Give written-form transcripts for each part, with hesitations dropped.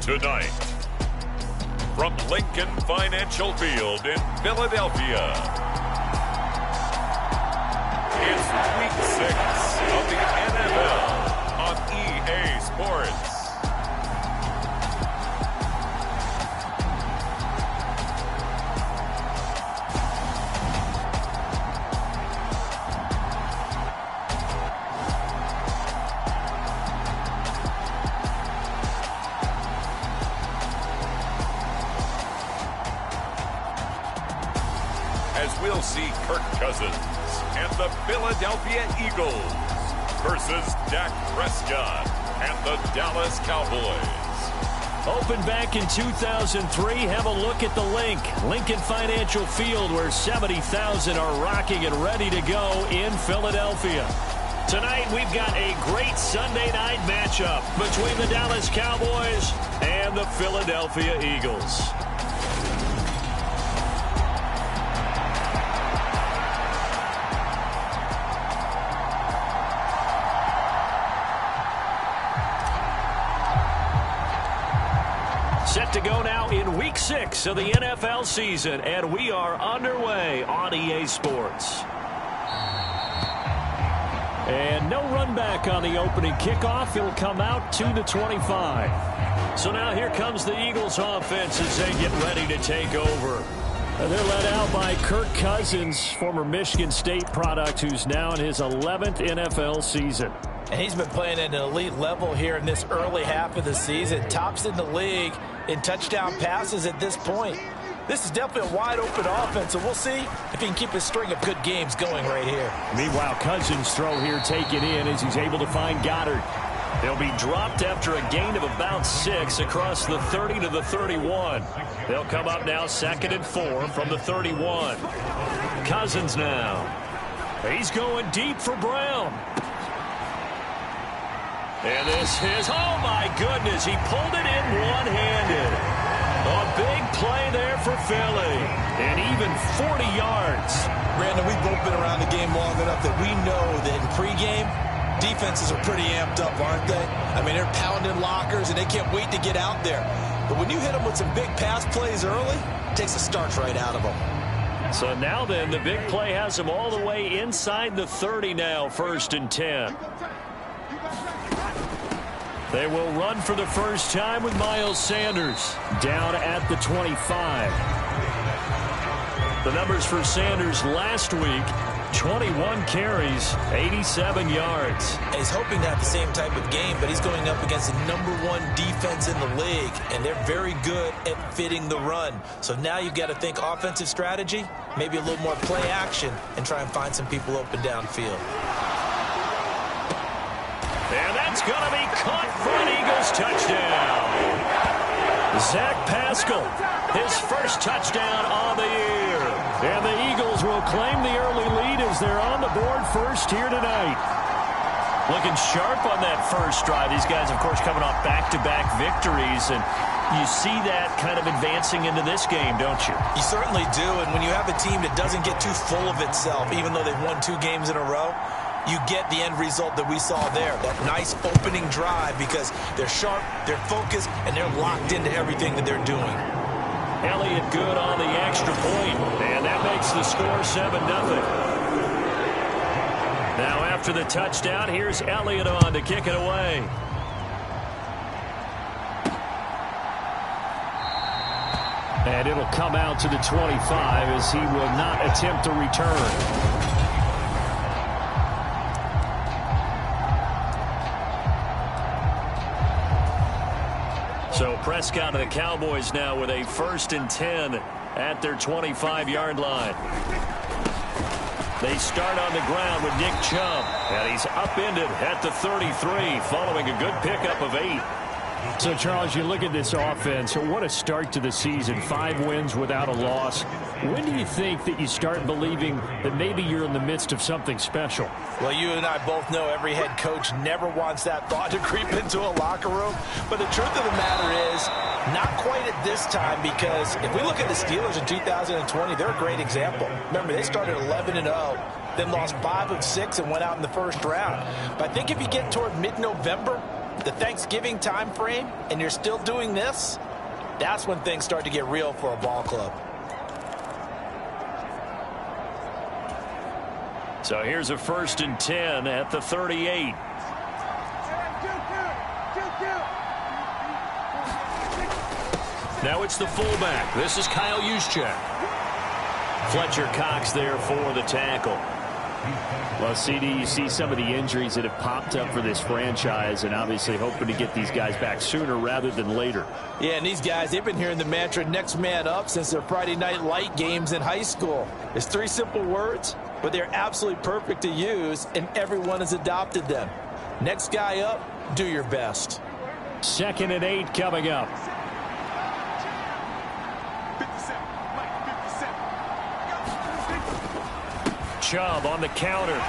Tonight, from Lincoln Financial Field in Philadelphia, it's Week 6 of the NFL on EA Sports. As we'll see Kirk Cousins and the Philadelphia Eagles versus Dak Prescott and the Dallas Cowboys. Opened back in 2003, have a look at the Lincoln Financial Field, where 70,000 are rocking and ready to go in Philadelphia. Tonight, we've got a great Sunday night matchup between the Dallas Cowboys and the Philadelphia Eagles. Set to go now in Week 6 of the NFL season, and we are underway on EA Sports. And no run back on the opening kickoff. It'll come out to the 25. So now here comes the Eagles offense as they get ready to take over. They're led out by Kirk Cousins, former Michigan State product, who's now in his 11th NFL season. And he's been playing at an elite level here in this early half of the season. Tops in the league in touchdown passes at this point. This is definitely a wide-open offense, so we'll see if he can keep his string of good games going right here. Meanwhile, Cousins' throw here taken in as he's able to find Goddard. They'll be dropped after a gain of about 6 across the 30 to the 31. They'll come up now 2nd and 4 from the 31. Cousins now. He's going deep for Brown. And this is, oh my goodness, he pulled it in one-handed. A big play there for Philly, and even 40 yards. Brandon, we've both been around the game long enough that we know that in pregame, defenses are pretty amped up, aren't they? I mean, they're pounding lockers, and they can't wait to get out there. But when you hit them with some big pass plays early, it takes the starch right out of them. So now then, the big play has them all the way inside the 30 now, 1st and 10. They will run for the first time with Miles Sanders down at the 25. The numbers for Sanders last week, 21 carries, 87 yards. And he's hoping to have the same type of game, but he's going up against the #1 defense in the league, and they're very good at fitting the run. So now you've got to think offensive strategy, maybe a little more play action, and try and find some people open downfield. And that's going to be caught for an Eagles touchdown. Zach Pascal, his first touchdown on the year. And the Eagles will claim the early lead as they're on the board first here tonight. Looking sharp on that first drive. These guys, of course, coming off back-to-back victories. And you see that kind of advancing into this game, don't you? You certainly do. And when you have a team that doesn't get too full of itself, even though they've won 2 games in a row, you get the end result that we saw there, that nice opening drive, because they're sharp, they're focused, and they're locked into everything that they're doing. Elliott good on the extra point, and that makes the score 7-0. Now after the touchdown, here's Elliott on to kick it away. And it'll come out to the 25 as he will not attempt to return. So Prescott and the Cowboys now with a 1st and 10 at their 25-yard line. They start on the ground with Nick Chubb, and he's upended at the 33 following a good pickup of 8. So, Charles, you look at this offense, what a start to the season. 5 wins without a loss. When do you think that you start believing that maybe you're in the midst of something special? Well, you and I both know every head coach never wants that thought to creep into a locker room. But the truth of the matter is, not quite at this time, because if we look at the Steelers in 2020, they're a great example. Remember, they started 11-0. Then lost 5 of 6 and went out in the first round. But I think if you get toward mid-November, the Thanksgiving time frame and you're still doing this, that's when things start to get real for a ball club. So here's a 1st and 10 at the 38. Now it's the fullback. This is Kyle Juszczyk. Fletcher Cox there for the tackle. Well, CD, you see some of the injuries that have popped up for this franchise, and obviously hoping to get these guys back sooner rather than later. Yeah, and these guys, they've been hearing the mantra next man up since their Friday night light games in high school. It's 3 simple words, but they're absolutely perfect to use, and everyone has adopted them. Next guy up, do your best. 2nd and 8 coming up. Chubb on the counter.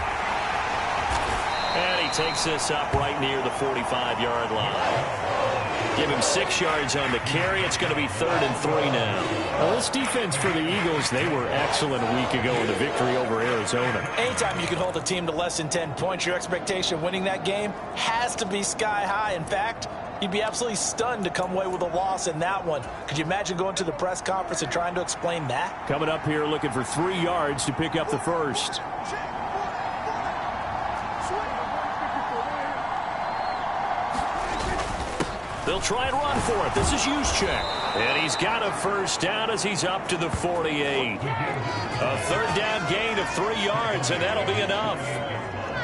And he takes this up right near the 45-yard line. Give him 6 yards on the carry. It's going to be 3rd and 3 now. Well, this defense for the Eagles, they were excellent a week ago in the victory over Arizona. Anytime you can hold a team to less than 10 points, your expectation of winning that game has to be sky high. In fact, you'd be absolutely stunned to come away with a loss in that one. Could you imagine going to the press conference and trying to explain that? Coming up here looking for 3 yards to pick up the first. They'll try and run for it. This is Juszczyk. And he's got a first down as he's up to the 48. A 3rd down gain of 3 yards, and that'll be enough.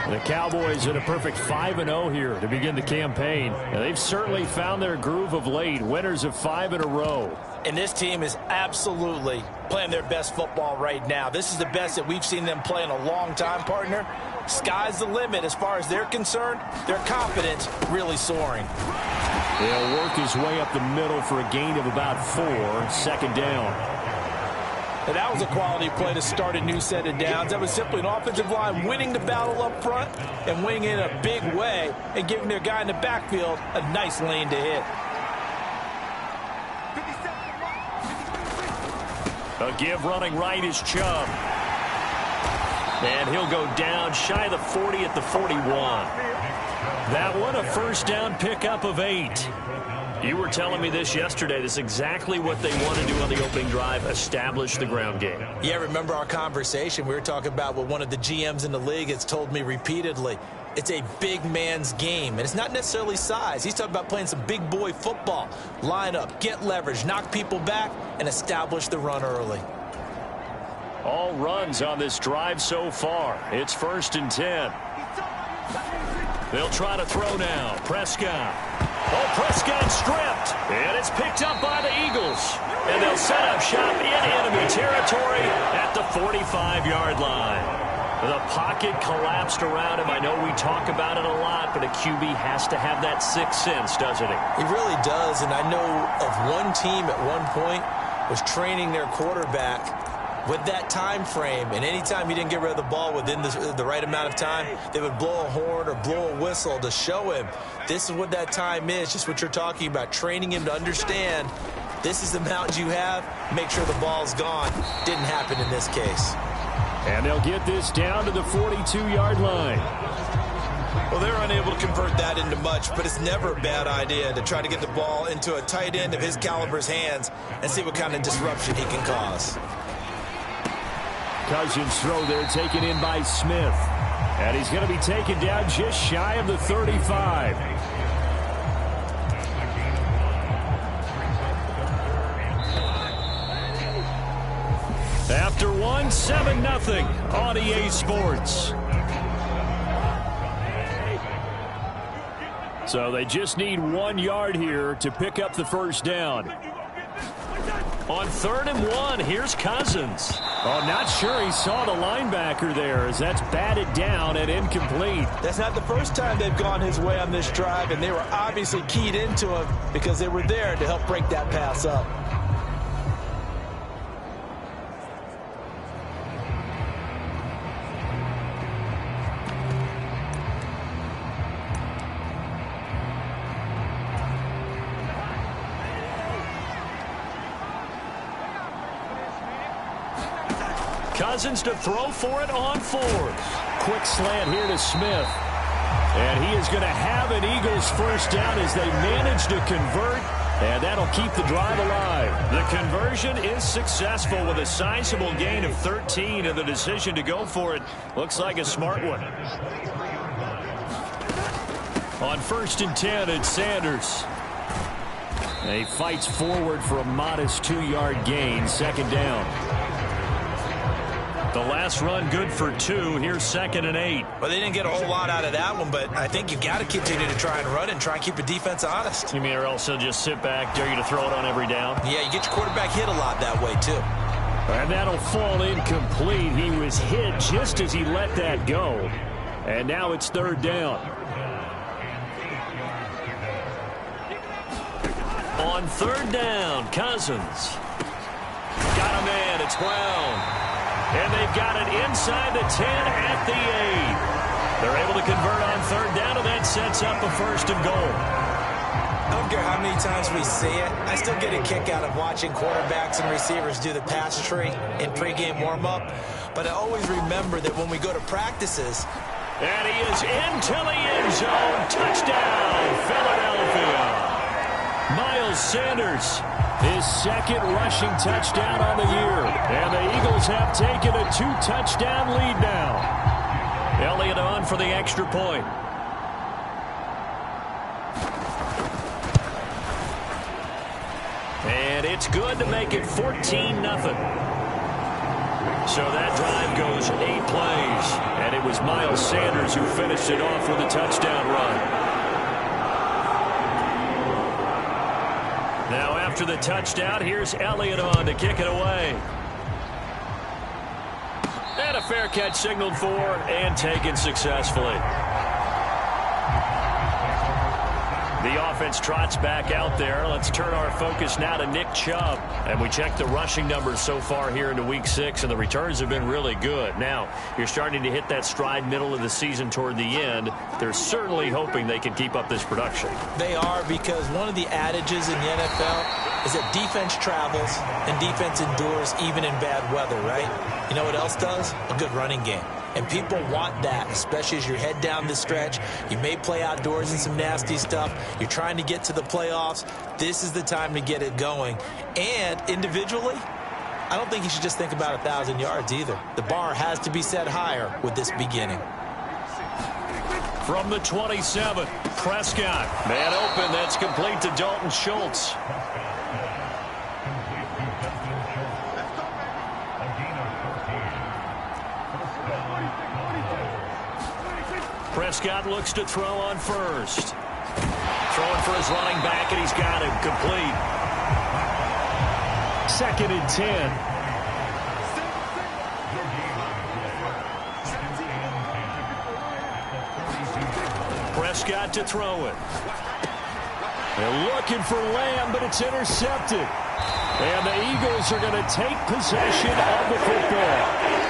The Cowboys at a perfect 5-0 here to begin the campaign. And they've certainly found their groove of late. Winners of 5 in a row. And this team is absolutely playing their best football right now. This is the best that we've seen them play in a long time, partner. Sky's the limit as far as they're concerned. Their confidence really soaring. He'll work his way up the middle for a gain of about 4. 2nd down. And that was a quality play to start a new set of downs. That was simply an offensive line winning the battle up front and winning in a big way and giving their guy in the backfield a nice lane to hit. A give running right is Chubb. And he'll go down shy of the 40 at the 41. That one, a 1st down pickup of 8. You were telling me this yesterday. This is exactly what they want to do on the opening drive, establish the ground game. Yeah, remember our conversation? We were talking about what one of the GMs in the league has told me repeatedly. It's a big man's game, and it's not necessarily size. He's talking about playing some big boy football. Line up, get leverage, knock people back, and establish the run early. All runs on this drive so far. It's 1st and 10. They'll try to throw now. Prescott. Oh, Prescott stripped. And it's picked up by the Eagles. And they'll set up shop in enemy territory at the 45-yard line. The pocket collapsed around him. I know we talk about it a lot, but a QB has to have that 6th sense, doesn't he? He really does, and I know of one team at one point was training their quarterback with that time frame, and anytime he didn't get rid of the ball within the right amount of time, they would blow a horn or blow a whistle to show him this is what that time is, just what you're talking about, training him to understand this is the amount you have, make sure the ball's gone. Didn't happen in this case. And they'll get this down to the 42-yard line. Well, they're unable to convert that into much, but it's never a bad idea to try to get the ball into a tight end of his caliber's hands and see what kind of disruption he can cause. Cousins throw there taken in by Smith. And he's going to be taken down just shy of the 35. After one, 7-0 on EA Sports. So they just need 1 yard here to pick up the first down. On 3rd and 1, here's Cousins. Oh, not sure he saw the linebacker there as that's batted down and incomplete. That's not the first time they've gone his way on this drive, and they were obviously keyed into him because they were there to help break that pass up. Cousins to throw for it on 4th. Quick slant here to Smith. And he is going to have an Eagles first down as they manage to convert, and that'll keep the drive alive. The conversion is successful with a sizable gain of 13, and the decision to go for it looks like a smart one. On 1st and 10, it's Sanders. He fights forward for a modest 2-yard gain, 2nd down. The last run good for 2. Here's 2nd and 8. Well, they didn't get a whole lot out of that one, but I think you've got to continue to try and run and try and keep the defense honest. You mean or else he'll just sit back, dare you to throw it on every down? Yeah, you get your quarterback hit a lot that way, too. And that'll fall incomplete. He was hit just as he let that go. And now it's 3rd down. On 3rd down, Cousins. Got a man, it's Brown. And they've got it inside the 10 at the 8. They're able to convert on 3rd down, and that sets up a 1st and goal. I don't care how many times we see it. I still get a kick out of watching quarterbacks and receivers do the pass tree in pregame warm-up. But I always remember that when we go to practices. And he is into the end zone. Touchdown, Philadelphia. Miles Sanders, his 2nd rushing touchdown on the year. And the Eagles have taken a 2-touchdown lead now. Elliott on for the extra point. And it's good to make it 14-0. So that drive goes 8 plays. And it was Miles Sanders who finished it off with a touchdown run. Now after the touchdown, here's Elliott on to kick it away. And a fair catch signaled for and taken successfully. The offense trots back out there. Let's turn our focus now to Nick Chubb. And we check the rushing numbers so far here into Week 6, and the returns have been really good. Now, you're starting to hit that stride middle of the season toward the end. They're certainly hoping they can keep up this production. They are, because one of the adages in the NFL is that defense travels and defense endures even in bad weather, right? You know what else does? A good running game. And people want that, especially as you head down the stretch. You may play outdoors in some nasty stuff. You're trying to get to the playoffs. This is the time to get it going. And individually, I don't think you should just think about 1,000 yards either. The bar has to be set higher with this beginning. From the 27, Prescott. Man open, that's complete to Dalton Schultz. Prescott looks to throw on 1st. Throwing for his running back, and he's got him complete. 2nd and 10. Prescott to throw it. They're looking for Lamb, but it's intercepted. And the Eagles are going to take possession of the football.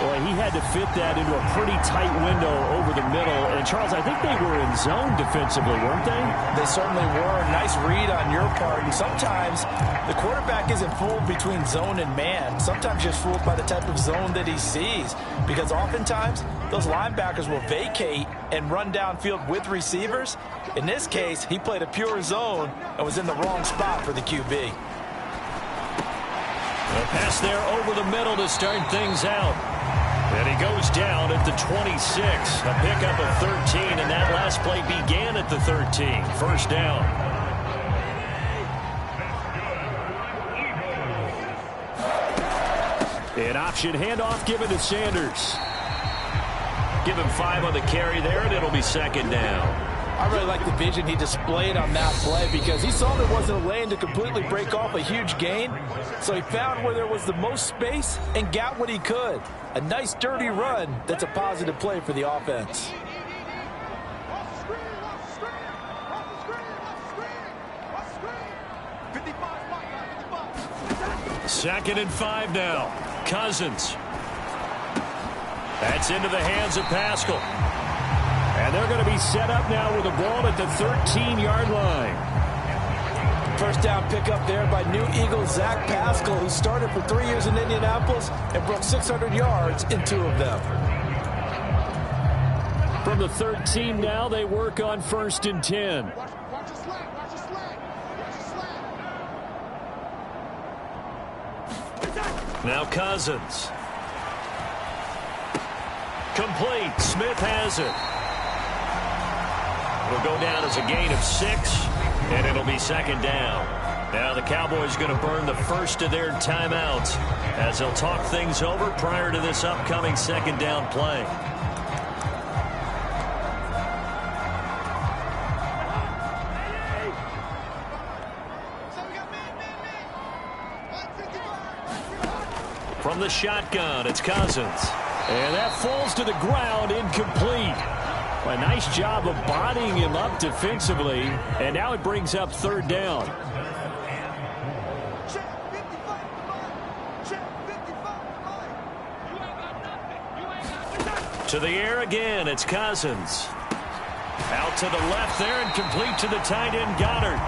Boy, he had to fit that into a pretty tight window over the middle. And, Charles, I think they were in zone defensively, weren't they? They certainly were. Nice read on your part. And sometimes the quarterback isn't fooled between zone and man. Sometimes just fooled by the type of zone that he sees. Because oftentimes, those linebackers will vacate and run downfield with receivers. In this case, he played a pure zone and was in the wrong spot for the QB. A pass there over the middle to start things out. And he goes down at the 26. A pickup of 13, and that last play began at the 13. 1st down. An option handoff given to Sanders. Give him 5 on the carry there, and it'll be 2nd down. I really like the vision he displayed on that play because he saw there wasn't a lane to completely break off a huge gain. So he found where there was the most space and got what he could. A nice dirty run that's a positive play for the offense. 2nd and 5 now. Cousins. That's into the hands of Pascal. And they're going to be set up now with the ball at the 13-yard line. First down pickup there by new Eagle Zach Pascal, who started for 3 years in Indianapolis and broke 600 yards in 2 of them. From the 13 now, they work on 1st and 10. Now Cousins. Complete. Smith has it. It'll go down as a gain of 6, and it'll be 2nd down. Now the Cowboys going to burn the first of their timeouts as they'll talk things over prior to this upcoming 2nd down play. From the shotgun, it's Cousins. And that falls to the ground, incomplete. A nice job of bodying him up defensively, and now it brings up 3rd down. To the air again, it's Cousins. Out to the left there and complete to the tight end Goddard.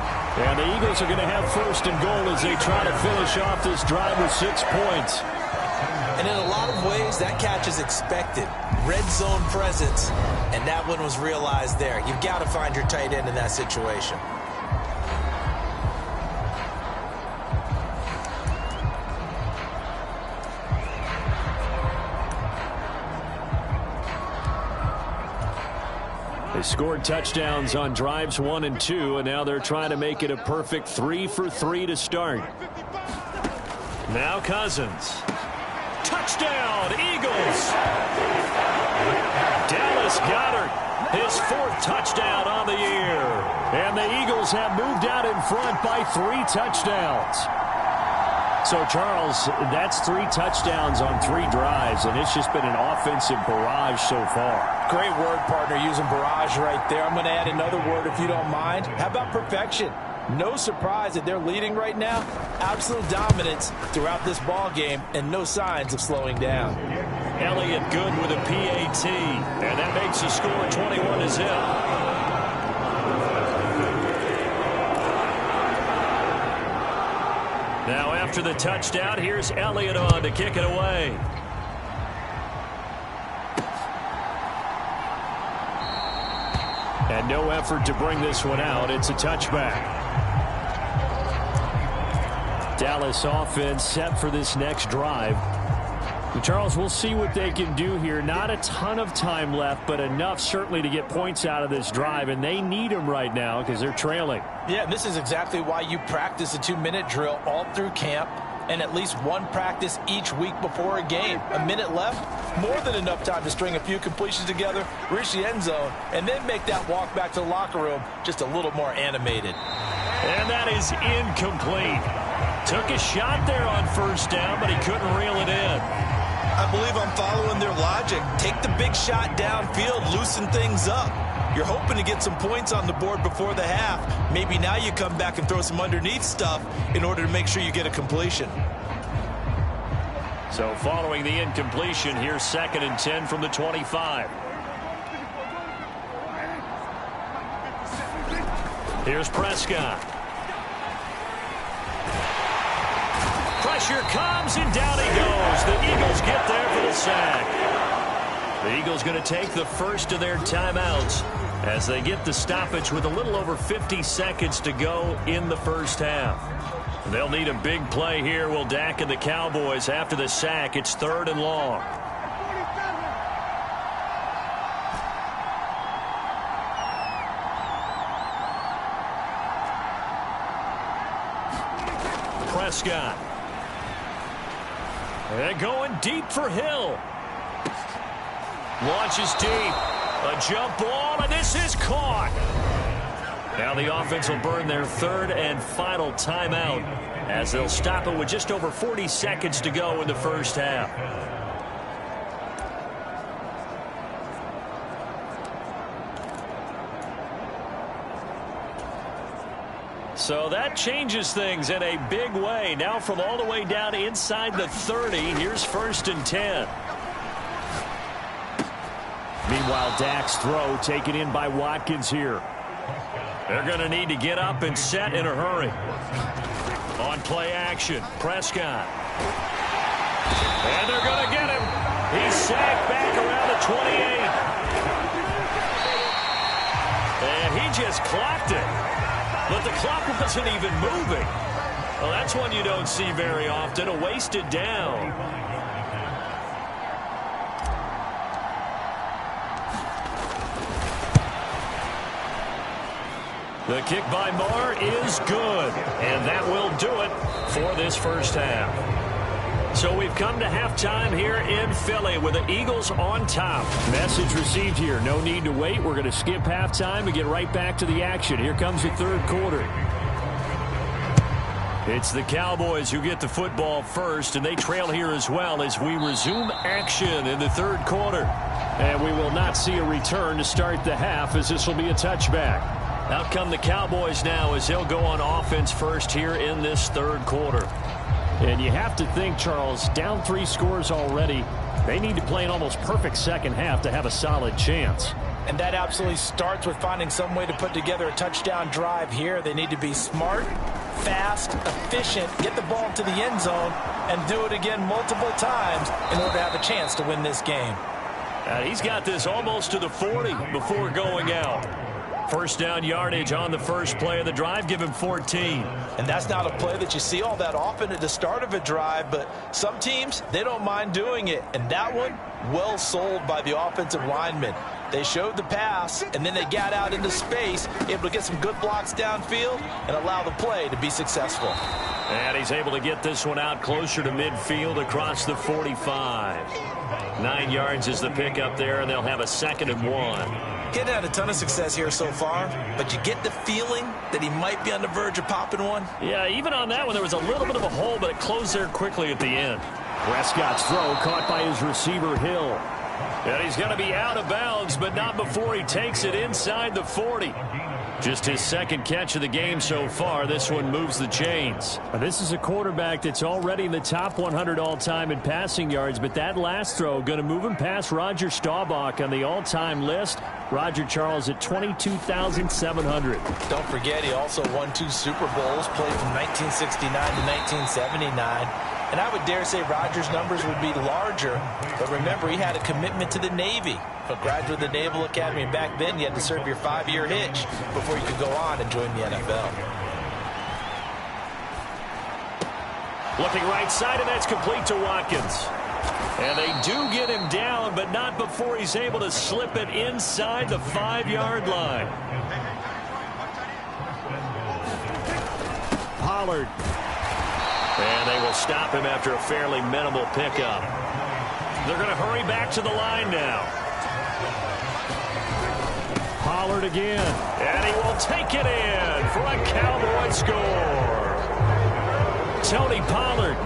And the Eagles are going to have 1st and goal as they try to finish off this drive with 6 points. And in a lot of ways, that catch is expected. Red zone presence, and that one was realized there. You've got to find your tight end in that situation. They scored touchdowns on drives 1 and 2, and now they're trying to make it a perfect 3 for 3 to start. Now Cousins. Touchdown, Eagles! Dallas Goedert, his 4th touchdown on the year. And the Eagles have moved out in front by 3 touchdowns. So, Charles, that's 3 touchdowns on 3 drives, and it's just been an offensive barrage so far. Great word, partner, using barrage right there. I'm going to add another word if you don't mind. How about perfection? No surprise that they're leading right now. Absolute dominance throughout this ball game and no signs of slowing down. Elliott good with a PAT, and that makes the score 21-0. Now after the touchdown, here's Elliott on to kick it away. And no effort to bring this one out. It's a touchback. Dallas offense set for this next drive. And Charles, we'll see what they can do here. Not a ton of time left, but enough certainly to get points out of this drive, and they need them right now because they're trailing. Yeah, this is exactly why you practice a 2-minute drill all through camp and at least 1 practice each week before a game. A minute left, more than enough time to string a few completions together, reach the end zone, and then make that walk back to the locker room just a little more animated. And that is incomplete. Took a shot there on 1st down, but he couldn't reel it in. I believe I'm following their logic. Take the big shot downfield, loosen things up. You're hoping to get some points on the board before the half. Maybe now you come back and throw some underneath stuff in order to make sure you get a completion. So following the incompletion, here's 2nd and 10 from the 25. Here's Prescott. Pressure comes, and down he goes. The Eagles get there for the sack. The Eagles going to take the first of their timeouts as they get the stoppage with a little over 50 seconds to go in the first half. They'll need a big play here, will Dak and the Cowboys. After the sack, it's 3rd and long. Prescott. They're going deep for Hill. Launches deep. A jump ball, and this is caught. Now the offense will burn their 3rd and final timeout as they'll stop it with just over 40 seconds to go in the first half. So that changes things in a big way. Now from all the way down inside the 30, here's 1st and 10. Meanwhile, Dak's throw taken in by Watkins here. They're going to need to get up and set in a hurry. On play action, Prescott. And they're going to get him. He's sacked back around the 28. just clocked it. But the clock wasn't even moving. Well, that's one you don't see very often, a wasted down. The kick by Marr is good, and that will do it for this first half. So we've come to halftime here in Philly with the Eagles on top. Message received here. No need to wait. We're going to skip halftime and get right back to the action. Here comes the third quarter. It's the Cowboys who get the football first, and they trail here as well as we resume action in the third quarter. And we will not see a return to start the half, as this will be a touchback. Out come the Cowboys now as they'll go on offense first here in this third quarter. And you have to think, Charles, down 3 scores already. They need to play an almost perfect second half to have a solid chance. And that absolutely starts with finding some way to put together a touchdown drive here. They need to be smart, fast, efficient, get the ball to the end zone, and do it again multiple times in order to have a chance to win this game. He's got this almost to the 40 before going out. First down yardage on the first play of the drive. Give him 14. And that's not a play that you see all that often at the start of a drive, but some teams, they don't mind doing it. And that one, well sold by the offensive lineman. They showed the pass, and then they got out into space, able to get some good blocks downfield and allow the play to be successful. And he's able to get this one out closer to midfield across the 45. 9 yards is the pickup there, and they'll have a 2nd and 1. Getting had a ton of success here so far, but you get the feeling that he might be on the verge of popping one. Yeah, even on that one, there was a little bit of a hole, but it closed there quickly at the end. Prescott's throw caught by his receiver, Hill. And he's going to be out of bounds, but not before he takes it inside the 40. Just his 2nd catch of the game so far. This one moves the chains. This is a quarterback that's already in the top 100 all-time in passing yards, but that last throw going to move him past Roger Staubach on the all-time list. Roger Charles at 22,700. Don't forget, he also won 2 Super Bowls, played from 1969 to 1979. And I would dare say Rodgers' numbers would be larger. But remember, he had a commitment to the Navy. A graduate of the Naval Academy. And back then, you had to serve your 5-year hitch before you could go on and join the NFL. Looking right side, and that's complete to Watkins. And they do get him down, but not before he's able to slip it inside the 5-yard line. Pollard. And they will stop him after a fairly minimal pickup. They're going to hurry back to the line now. Pollard again. And he will take it in for a Cowboy score. Tony Pollard.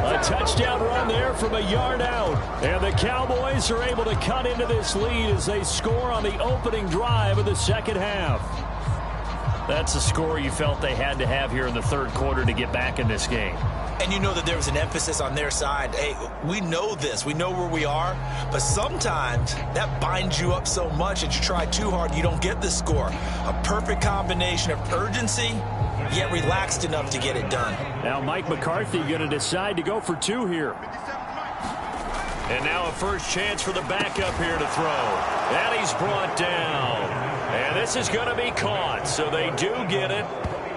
A touchdown run there from a yard out. And the Cowboys are able to cut into this lead as they score on the opening drive of the second half. That's a score you felt they had to have here in the third quarter to get back in this game. And you know that there was an emphasis on their side. Hey, we know this. We know where we are. But sometimes that binds you up so much that you try too hard, you don't get the score. A perfect combination of urgency, yet relaxed enough to get it done. Now Mike McCarthy going to decide to go for 2 here. And now a first chance for the backup here to throw. And he's brought down. And this is going to be caught. So they do get it.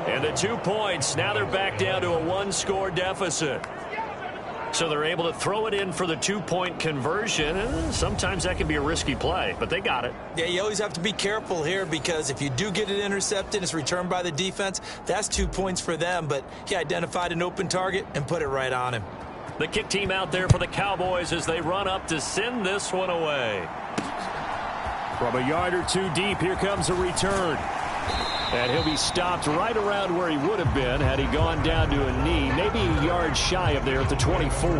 And the 2 points, now they're back down to a 1-score deficit. So they're able to throw it in for the 2-point conversion. And sometimes that can be a risky play, but they got it. Yeah, you always have to be careful here because if you do get it intercepted, it's returned by the defense, that's 2 points for them. But he identified an open target and put it right on him. The kick team out there for the Cowboys as they run up to send this one away. From a yard or 2 deep, here comes a return. And he'll be stopped right around where he would have been had he gone down to a knee, maybe a yard shy of there at the 24.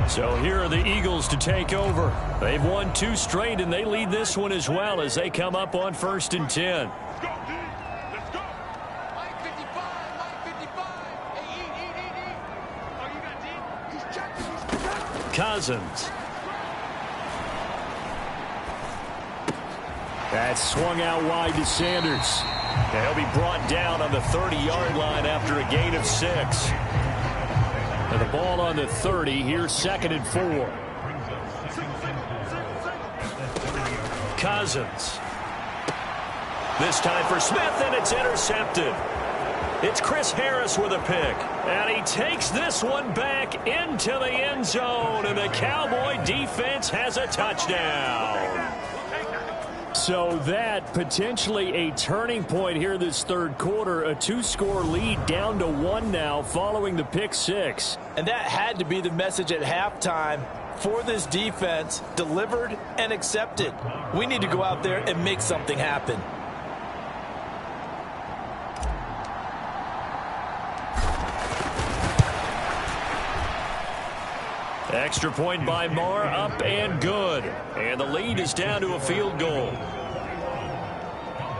So here are the Eagles to take over. They've won 2 straight, and they lead this one as well as they come up on 1st and 10. Cousins. That's swung out wide to Sanders. And he'll be brought down on the 30-yard line after a gain of 6. And the ball on the 30. Here's 2nd and 4. Cousins. This time for Smith, and it's intercepted. It's Chris Harris with a pick, and he takes this one back into the end zone, and the Cowboy defense has a touchdown. So that potentially a turning point here this third quarter, a 2-score lead down to 1 now following the pick six. And that had to be the message at halftime for this defense, delivered and accepted. We need to go out there and make something happen. Extra point by Marr, up and good. And the lead is down to a field goal.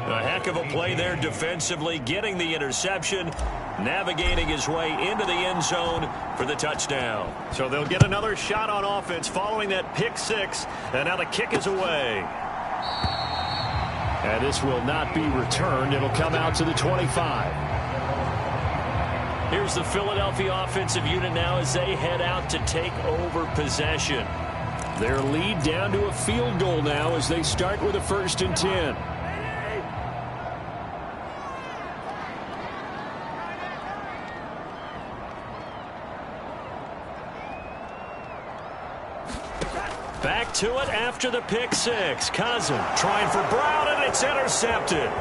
A heck of a play there defensively, getting the interception, navigating his way into the end zone for the touchdown. So they'll get another shot on offense following that pick six, and now the kick is away. And this will not be returned. It'll come out to the 25. Here's the Philadelphia offensive unit now as they head out to take over possession. Their lead down to a field goal now as they start with a 1st and 10. Back to it after the pick six. Cousins trying for Brown, and it's intercepted.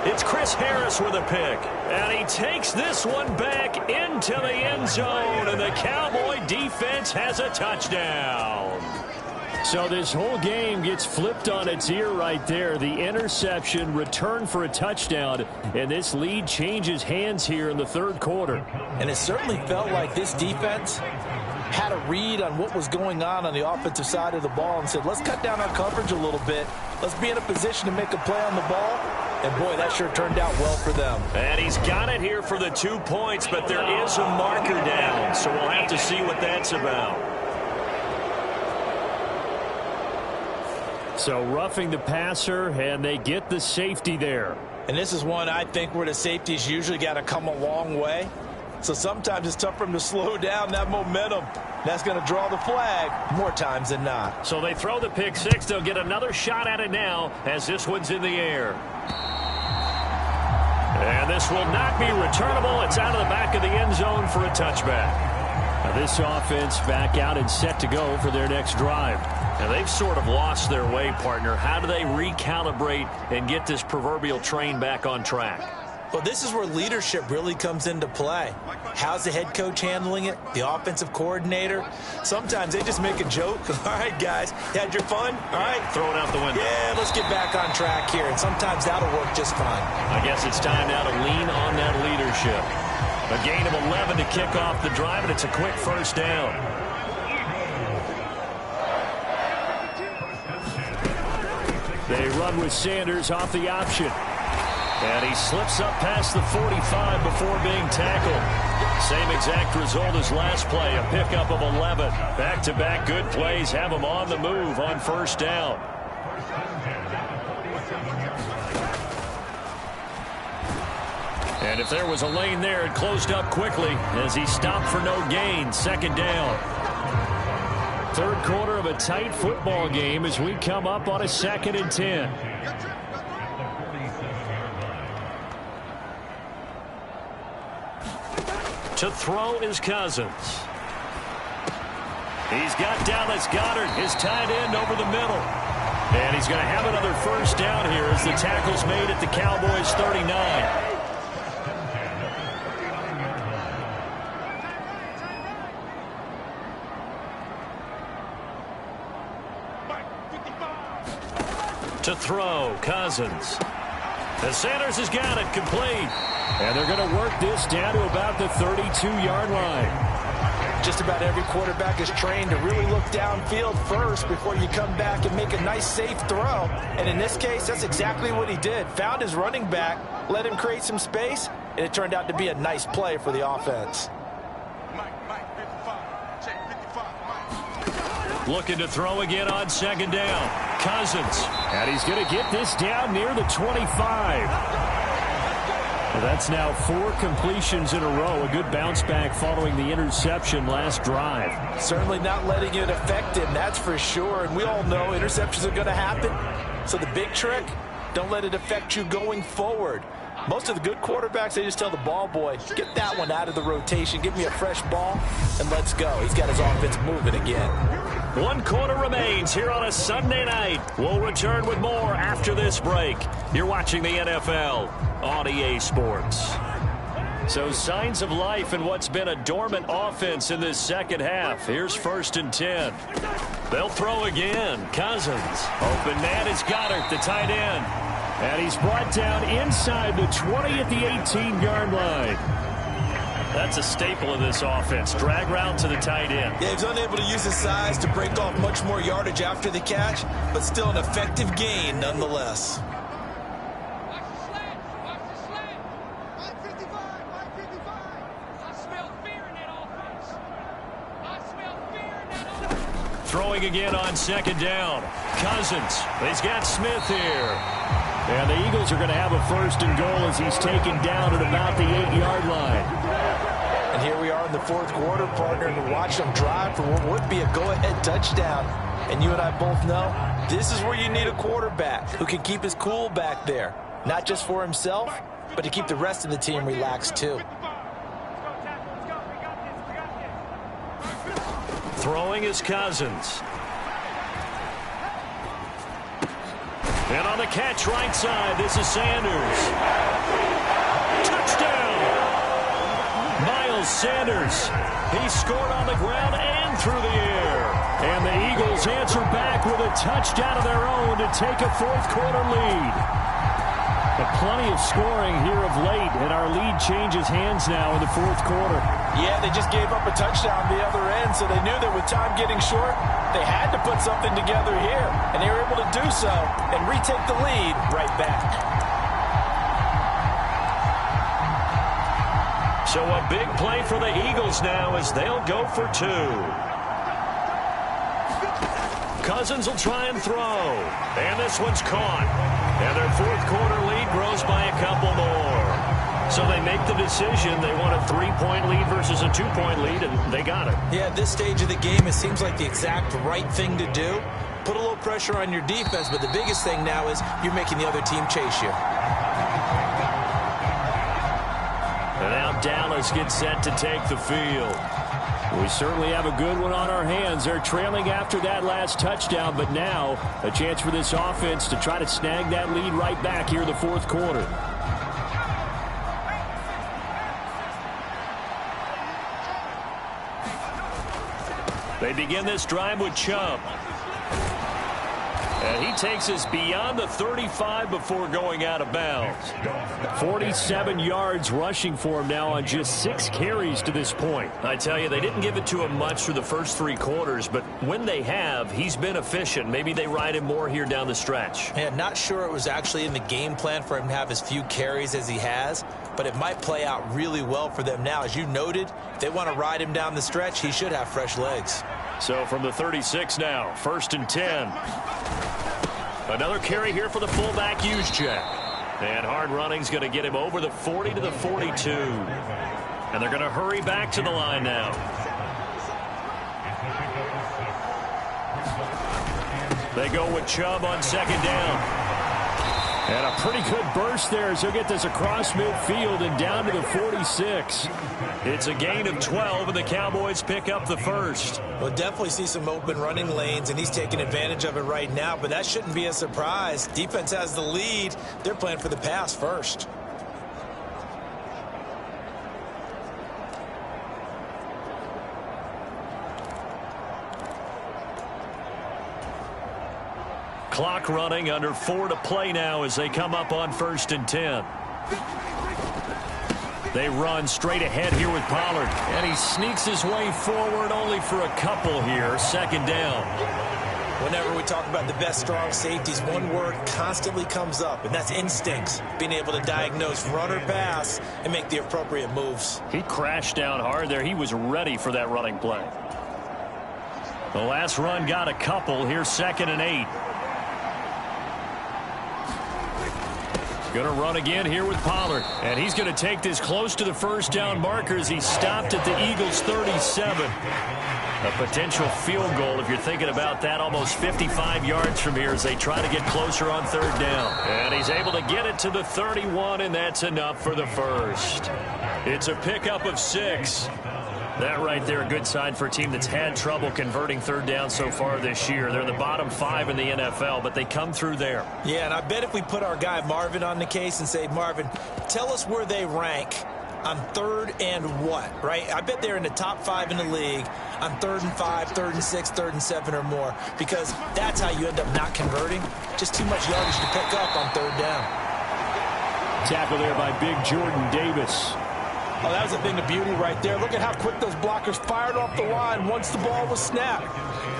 It's Chris Harris with a pick, and he takes this one back into the end zone, and the Cowboy defense has a touchdown. So this whole game gets flipped on its ear right there. The interception, return for a touchdown, and this lead changes hands here in the third quarter. And it certainly felt like this defense had a read on what was going on the offensive side of the ball and said, let's cut down our coverage a little bit. Let's be in a position to make a play on the ball. And, boy, that sure turned out well for them. And he's got it here for the 2 points, but there is a marker down, so we'll have to see what that's about. So roughing the passer, and they get the safety there. And this is one I think where the safeties usually got to come a long way. So sometimes it's tough for them to slow down that momentum. That's going to draw the flag more times than not. So they throw the pick six. They'll get another shot at it now as this one's in the air. And this will not be returnable. It's out of the back of the end zone for a touchback. Now this offense back out and set to go for their next drive. Now they've sort of lost their way, partner. How do they recalibrate and get this proverbial train back on track? Well, this is where leadership really comes into play. How's the head coach handling it? The offensive coordinator? Sometimes they just make a joke. All right, guys, you had your fun? All right. Throw it out the window. Yeah, let's get back on track here. And sometimes that'll work just fine. I guess it's time now to lean on that leadership. A gain of 11 to kick off the drive, and it's a quick first down. They run with Sanders off the option. And he slips up past the 45 before being tackled. Same exact result as last play, a pickup of 11. Back-to-back good plays have him on the move on first down. And if there was a lane there, it closed up quickly as he stopped for no gain. Second down. Third quarter of a tight football game as we come up on a 2nd and 10. To throw is Cousins. He's got Dallas Goedert, his tight end, over the middle. And he's going to have another first down here as the tackle's made at the Cowboys' 39. To throw, Cousins. And Sanders has got it, complete. And they're going to work this down to about the 32-yard line. Just about every quarterback is trained to really look downfield first before you come back and make a nice, safe throw. And in this case, that's exactly what he did. Found his running back, let him create some space, and it turned out to be a nice play for the offense. Looking to throw again on second down. Cousins. And he's going to get this down near the 25. Well, that's now 4 completions in a row. A good bounce back following the interception last drive. Certainly not letting it affect him, that's for sure. And we all know interceptions are going to happen. So the big trick, don't let it affect you going forward. Most of the good quarterbacks, they just tell the ball boy, get that one out of the rotation, give me a fresh ball, and let's go. He's got his offense moving again. 1 quarter remains here on a Sunday night. We'll return with more after this break. You're watching the NFL on EA Sports. So signs of life in what's been a dormant offense in this second half. Here's 1st and 10. They'll throw again. Cousins. Open man is Goddard, the tight end. And he's brought down inside the 20 at the 18-yard line. That's a staple of this offense. Drag route to the tight end. Yeah, he's unable to use his size to break off much more yardage after the catch, but still an effective gain nonetheless. Throwing again on 2nd down. Cousins. He's got Smith here. And the Eagles are going to have a 1st and goal as he's taken down at about the 8-yard line. And here we are in the 4th quarter, partner, and watch them drive for what would be a go-ahead touchdown. And you and I both know this is where you need a quarterback who can keep his cool back there. Not just for himself, but to keep the rest of the team relaxed too. Throwing is Cousins. And on the catch right side, this is Sanders. Touchdown! Miles Sanders. He scored on the ground and through the air. And the Eagles answer back with a touchdown of their own to take a 4th quarter lead. But plenty of scoring here of late, and our lead changes hands now in the 4th quarter. Yeah, they just gave up a touchdown the other end, so they knew that with time getting short, they had to put something together here, and they were able to do so and retake the lead right back. So a big play for the Eagles now as they'll go for 2. Cousins will try and throw, and this one's caught. And their 4th quarter lead grows by a couple more. So they make the decision. They want a 3-point lead versus a 2-point lead, and they got it. Yeah, at this stage of the game, it seems like the exact right thing to do. Put a little pressure on your defense, but the biggest thing now is you're making the other team chase you. And now Dallas gets set to take the field. We certainly have a good one on our hands. They're trailing after that last touchdown, but now a chance for this offense to try to snag that lead right back here in the 4th quarter. They begin this drive with Chubb. And he takes us beyond the 35 before going out of bounds. 47 yards rushing for him now on just 6 carries to this point. I tell you, they didn't give it to him much through the first 3 quarters, but when they have, he's been efficient. Maybe they ride him more here down the stretch. Yeah, not sure it was actually in the game plan for him to have as few carries as he has, but it might play out really well for them now. As you noted, if they want to ride him down the stretch, he should have fresh legs. So from the 36 now, 1st and 10. Another carry here for the fullback Juszczyk. And hard running's going to get him over the 40 to the 42. And they're going to hurry back to the line now. They go with Chubb on 2nd down. And a pretty good burst there as he'll get this across midfield and down to the 46. It's a gain of 12, and the Cowboys pick up the 1st. We'll definitely see some open running lanes, and he's taking advantage of it right now, but that shouldn't be a surprise. Defense has the lead. They're playing for the pass first. Clock running, under 4 to play now as they come up on 1st and 10. They run straight ahead here with Pollard. And he sneaks his way forward only for a couple here. 2nd down. Whenever we talk about the best strong safeties, one word constantly comes up, and that's instincts. Being able to diagnose run or pass and make the appropriate moves. He crashed down hard there. He was ready for that running play. The last run got a couple. Here's 2nd and 8. Going to run again here with Pollard. And he's going to take this close to the first down markers. He stopped at the Eagles' 37. A potential field goal, if you're thinking about that, almost 55 yards from here as they try to get closer on third down. And he's able to get it to the 31, and that's enough for the first. It's a pickup of 6. That right there, a good sign for a team that's had trouble converting third down so far this year. They're the bottom 5 in the NFL, but they come through there. Yeah, and I bet if we put our guy Marvin on the case and say, Marvin, tell us where they rank on third and what, right? I bet they're in the top 5 in the league on 3rd and 5, 3rd and 6, 3rd and 7 or more, because that's how you end up not converting. Just too much yardage to pick up on third down. Tackle there by big Jordan Davis. Oh, that was a thing of beauty right there. Look at how quick those blockers fired off the line once the ball was snapped.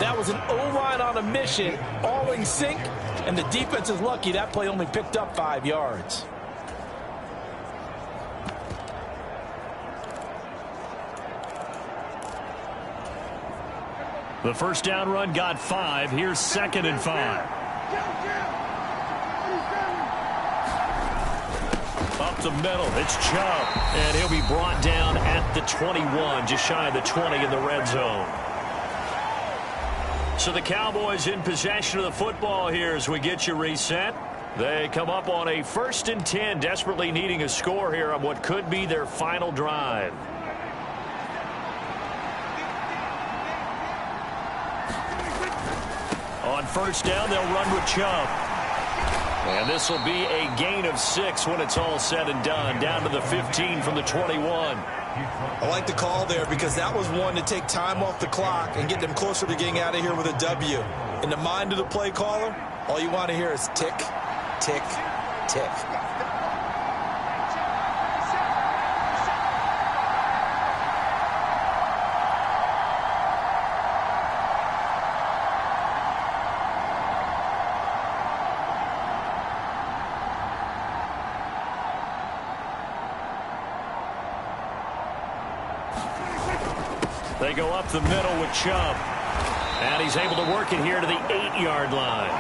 That was an O-line on a mission, all in sync, and the defense is lucky that play only picked up 5 yards. The first down run got 5. Here's 2nd and 5. Up the middle, it's Chubb, and he'll be brought down at the 21, just shy of the 20 in the red zone. So the Cowboys in possession of the football here as we get you reset. They come up on a 1st and 10, desperately needing a score here on what could be their final drive. On first down, they'll run with Chubb. And this will be a gain of 6 when it's all said and done. Down to the 15 from the 21. I like the call there because that was one to take time off the clock and get them closer to getting out of here with a W. In the mind of the play caller, all you want to hear is tick, tick, tick. They go up the middle with Chubb. And he's able to work it here to the 8-yard line.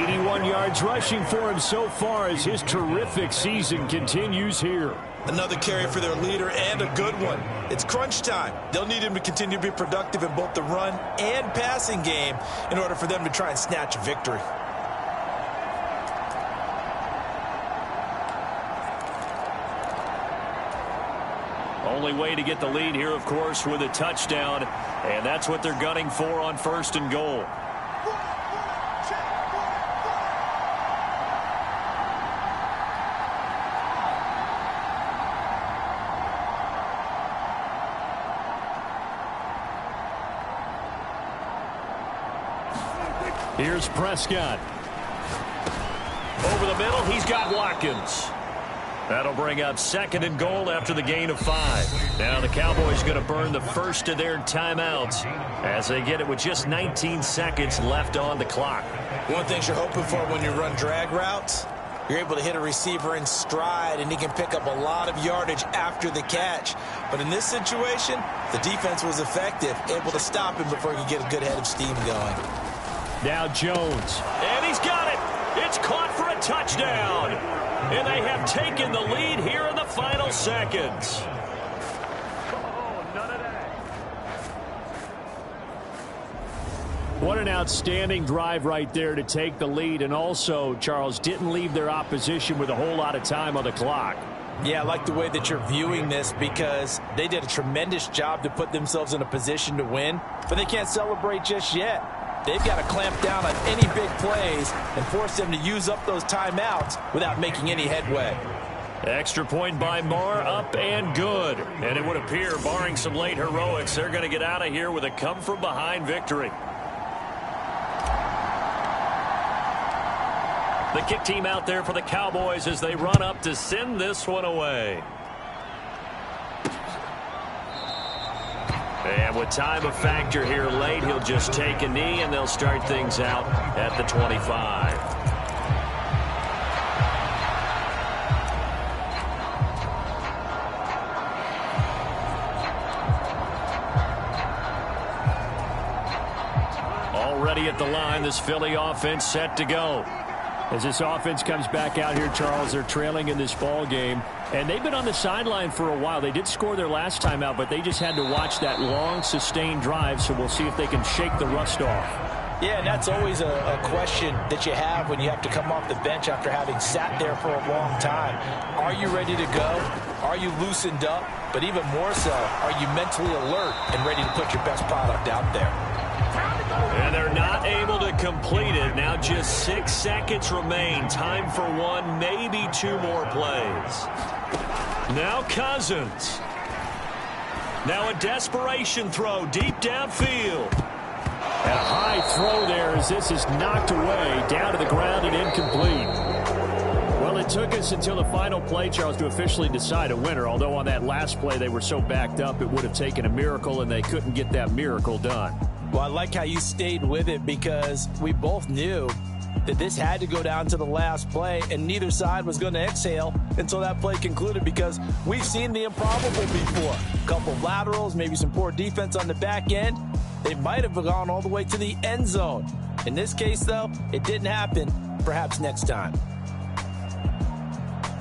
81 yards rushing for him so far as his terrific season continues here. Another carry for their leader and a good one. It's crunch time. They'll need him to continue to be productive in both the run and passing game in order for them to try and snatch a victory. Only way to get the lead here, of course, with a touchdown, and that's what they're gunning for on 1st and goal. Here's Prescott. Over the middle, he's got Watkins. That'll bring up 2nd and goal after the gain of 5. Now the Cowboys going to burn the first of their timeouts as they get it with just 19 seconds left on the clock. One thing you're hoping for when you run drag routes, you're able to hit a receiver in stride, and he can pick up a lot of yardage after the catch. But in this situation, the defense was effective, able to stop him before he could get a good head of steam going. Now Jones. And he's got it. It's caught for a touchdown. And they have taken the lead here in the final seconds. What an outstanding drive right there to take the lead. And also, Charles, didn't leave their opposition with a whole lot of time on the clock. Yeah, I like the way that you're viewing this because they did a tremendous job to put themselves in a position to win. But they can't celebrate just yet. They've got to clamp down on any big plays and force them to use up those timeouts without making any headway. Extra point by Marr, up and good. And it would appear, barring some late heroics, they're going to get out of here with a come-from-behind victory. The kick team out there for the Cowboys as they run up to send this one away. And with time a factor here late, he'll just take a knee, and they'll start things out at the 25. Already at the line, this Philly offense set to go. As this offense comes back out here, Charles, they're trailing in this ball game. And they've been on the sideline for a while. They did score their last time out, but they just had to watch that long, sustained drive. So we'll see if they can shake the rust off. Yeah, and that's always a question that you have when you have to come off the bench after having sat there for a long time. Are you ready to go? Are you loosened up? But even more so, are you mentally alert and ready to put your best product out there? And they're not able to complete it. Now just 6 seconds remain. Time for one, maybe two more plays. Now Cousins. Now a desperation throw deep downfield. And a high throw there as this is knocked away, down to the ground and incomplete. Well, it took us until the final play, Charles, to officially decide a winner, although on that last play they were so backed up it would have taken a miracle, and they couldn't get that miracle done. Well, I like how you stayed with it because we both knew that this had to go down to the last play, and neither side was going to exhale until that play concluded because we've seen the improbable before. A couple of laterals, maybe some poor defense on the back end. They might have gone all the way to the end zone. In this case, though, it didn't happen. Perhaps next time.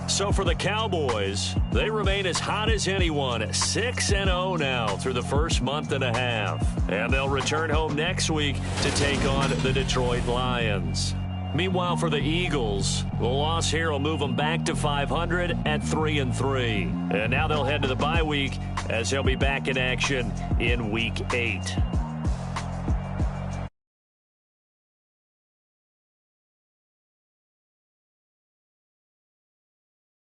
So for the Cowboys, they remain as hot as anyone, 6-0 now through the first month and a half. And they'll return home next week to take on the Detroit Lions. Meanwhile, for the Eagles, the loss here will move them back to 500 at 3-3. And now they'll head to the bye week as they'll be back in action in Week 8.